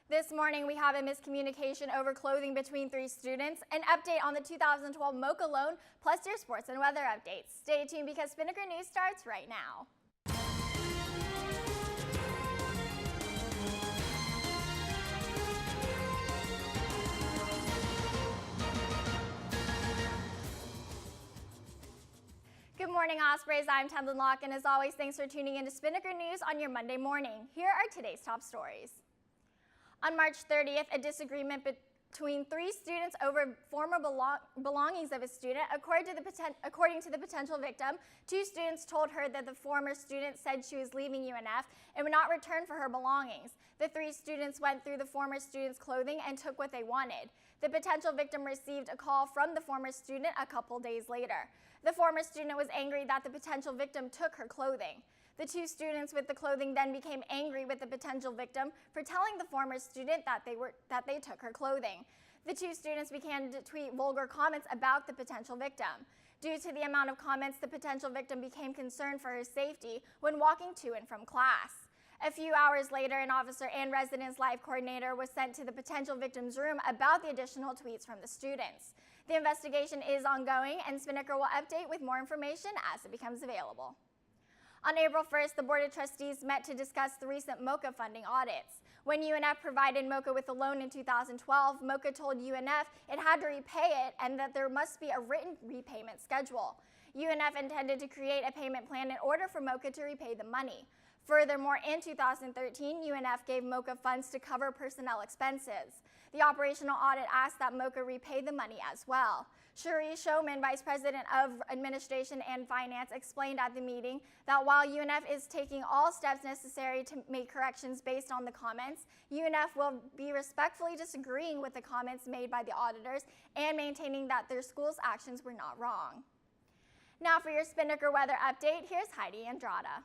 This morning, we have a miscommunication over clothing between 3 students, an update on the 2012 Mocha loan, plus your sports and weather updates. Stay tuned because Spinnaker News starts right now. Good morning, Ospreys. I'm Tendlin Locke, and as always, thanks for tuning in to Spinnaker News on your Monday morning. Here are today's top stories. On March 30th, a disagreement between 3 students over former belongings of a student. According to the potential victim, 2 students told her that the former student said she was leaving UNF and would not return for her belongings. The 3 students went through the former student's clothing and took what they wanted. The potential victim received a call from the former student a couple days later. The former student was angry that the potential victim took her clothing. The 2 students with the clothing then became angry with the potential victim for telling the former student that they took her clothing. The 2 students began to tweet vulgar comments about the potential victim. Due to the amount of comments, the potential victim became concerned for her safety when walking to and from class. A few hours later, an officer and residence life coordinator was sent to the potential victim's room about the additional tweets from the students. The investigation is ongoing, and Spinnaker will update with more information as it becomes available. On April 1st, the Board of Trustees met to discuss the recent Mocha Funding audits. When UNF provided Mocha with a loan in 2012, Mocha told UNF it had to repay it and that there must be a written repayment schedule. UNF intended to create a payment plan in order for Mocha to repay the money. Furthermore, in 2013, UNF gave Mocha funds to cover personnel expenses. The operational audit asked that Mocha repay the money as well. Cherie Showman, Vice President of Administration and Finance, explained at the meeting that while UNF is taking all steps necessary to make corrections based on the comments, UNF will be respectfully disagreeing with the comments made by the auditors and maintaining that their school's actions were not wrong. Now for your Spinnaker weather update, here's Heidi Andrada.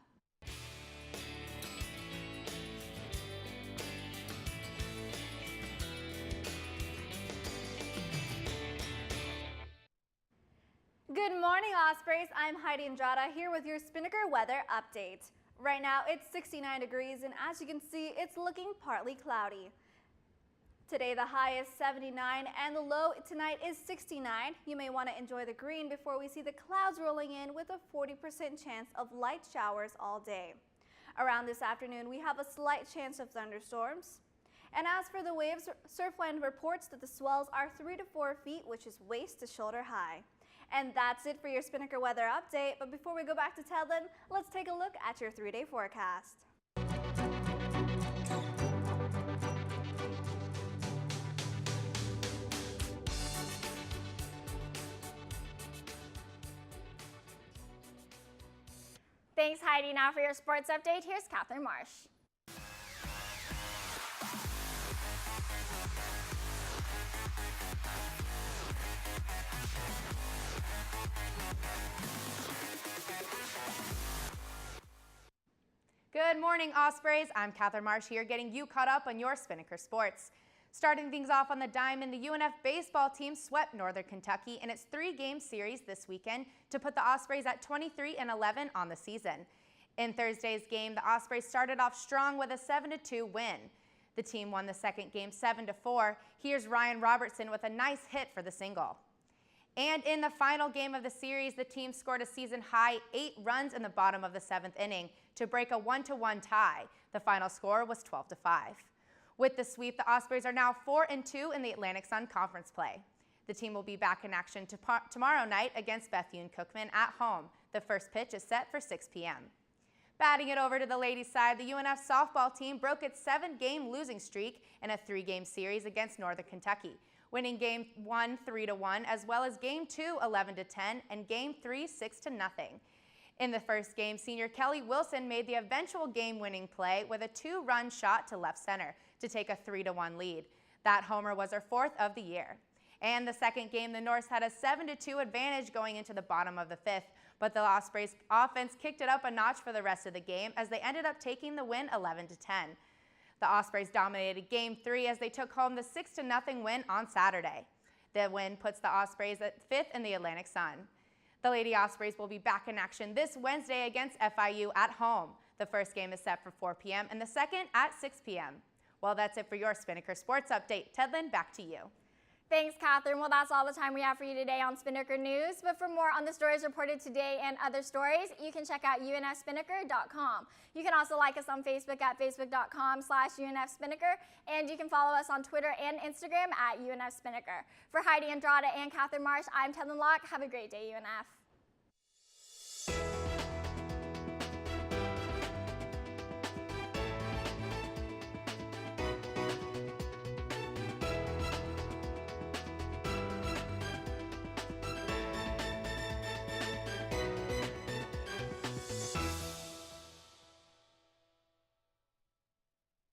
Good morning, Ospreys. I'm Heidi Andrada here with your Spinnaker weather update. Right now it's 69 degrees and as you can see, it's looking partly cloudy. Today the high is 79 and the low tonight is 69. You may want to enjoy the green before we see the clouds rolling in with a 40% chance of light showers all day. Around this afternoon, we have a slight chance of thunderstorms. And as for the waves, Surfline reports that the swells are 3 to 4 feet, which is waist to shoulder high. And that's it for your Spinnaker weather update. But before we go back to Tedlin, let's take a look at your 3-day forecast. Thanks, Heidi. Now for your sports update, here's Catherine Marsh. Good morning, Ospreys. I'm Catherine Marsh here getting you caught up on your Spinnaker sports. Starting things off on the diamond, the UNF baseball team swept Northern Kentucky in its 3-game series this weekend to put the Ospreys at 23-11 on the season. In Thursday's game, the Ospreys started off strong with a 7-2 win. The team won the second game 7-4. Here's Ryan Robertson with a nice hit for the single. And in the final game of the series, the team scored a season-high 8 runs in the bottom of the 7th inning to break a 1-1 tie. The final score was 12-5. With the sweep, the Ospreys are now 4-2 in the Atlantic Sun Conference play. The team will be back in action tomorrow night against Bethune-Cookman at home. The first pitch is set for 6 p.m. Batting it over to the ladies' side, the UNF softball team broke its 7-game losing streak in a 3-game series against Northern Kentucky, winning Game 1 3-1, as well as Game 2 11-10, and Game 3 6-0. In the first game, senior Kelly Wilson made the eventual game-winning play with a 2-run shot to left center to take a 3-1 lead. That homer was her 4th of the year. And the second game, the Norse had a 7-2 advantage going into the bottom of the 5th, but the Ospreys offense kicked it up a notch for the rest of the game as they ended up taking the win 11-10. The Ospreys dominated Game 3 as they took home the 6-0 win on Saturday. The win puts the Ospreys at 5th in the Atlantic Sun. The Lady Ospreys will be back in action this Wednesday against FIU at home. The first game is set for 4 p.m. and the second at 6 p.m. Well, that's it for your Spinnaker Sports Update. Tedlin, back to you. Thanks, Catherine. Well, that's all the time we have for you today on Spinnaker News. But for more on the stories reported today and other stories, you can check out unfspinnaker.com. You can also like us on Facebook at facebook.com/UNFSpinnaker, and you can follow us on Twitter and Instagram at UNFSpinnaker. For Heidi Andrada and Catherine Marsh, I'm Tedlin Locke. Have a great day, UNF.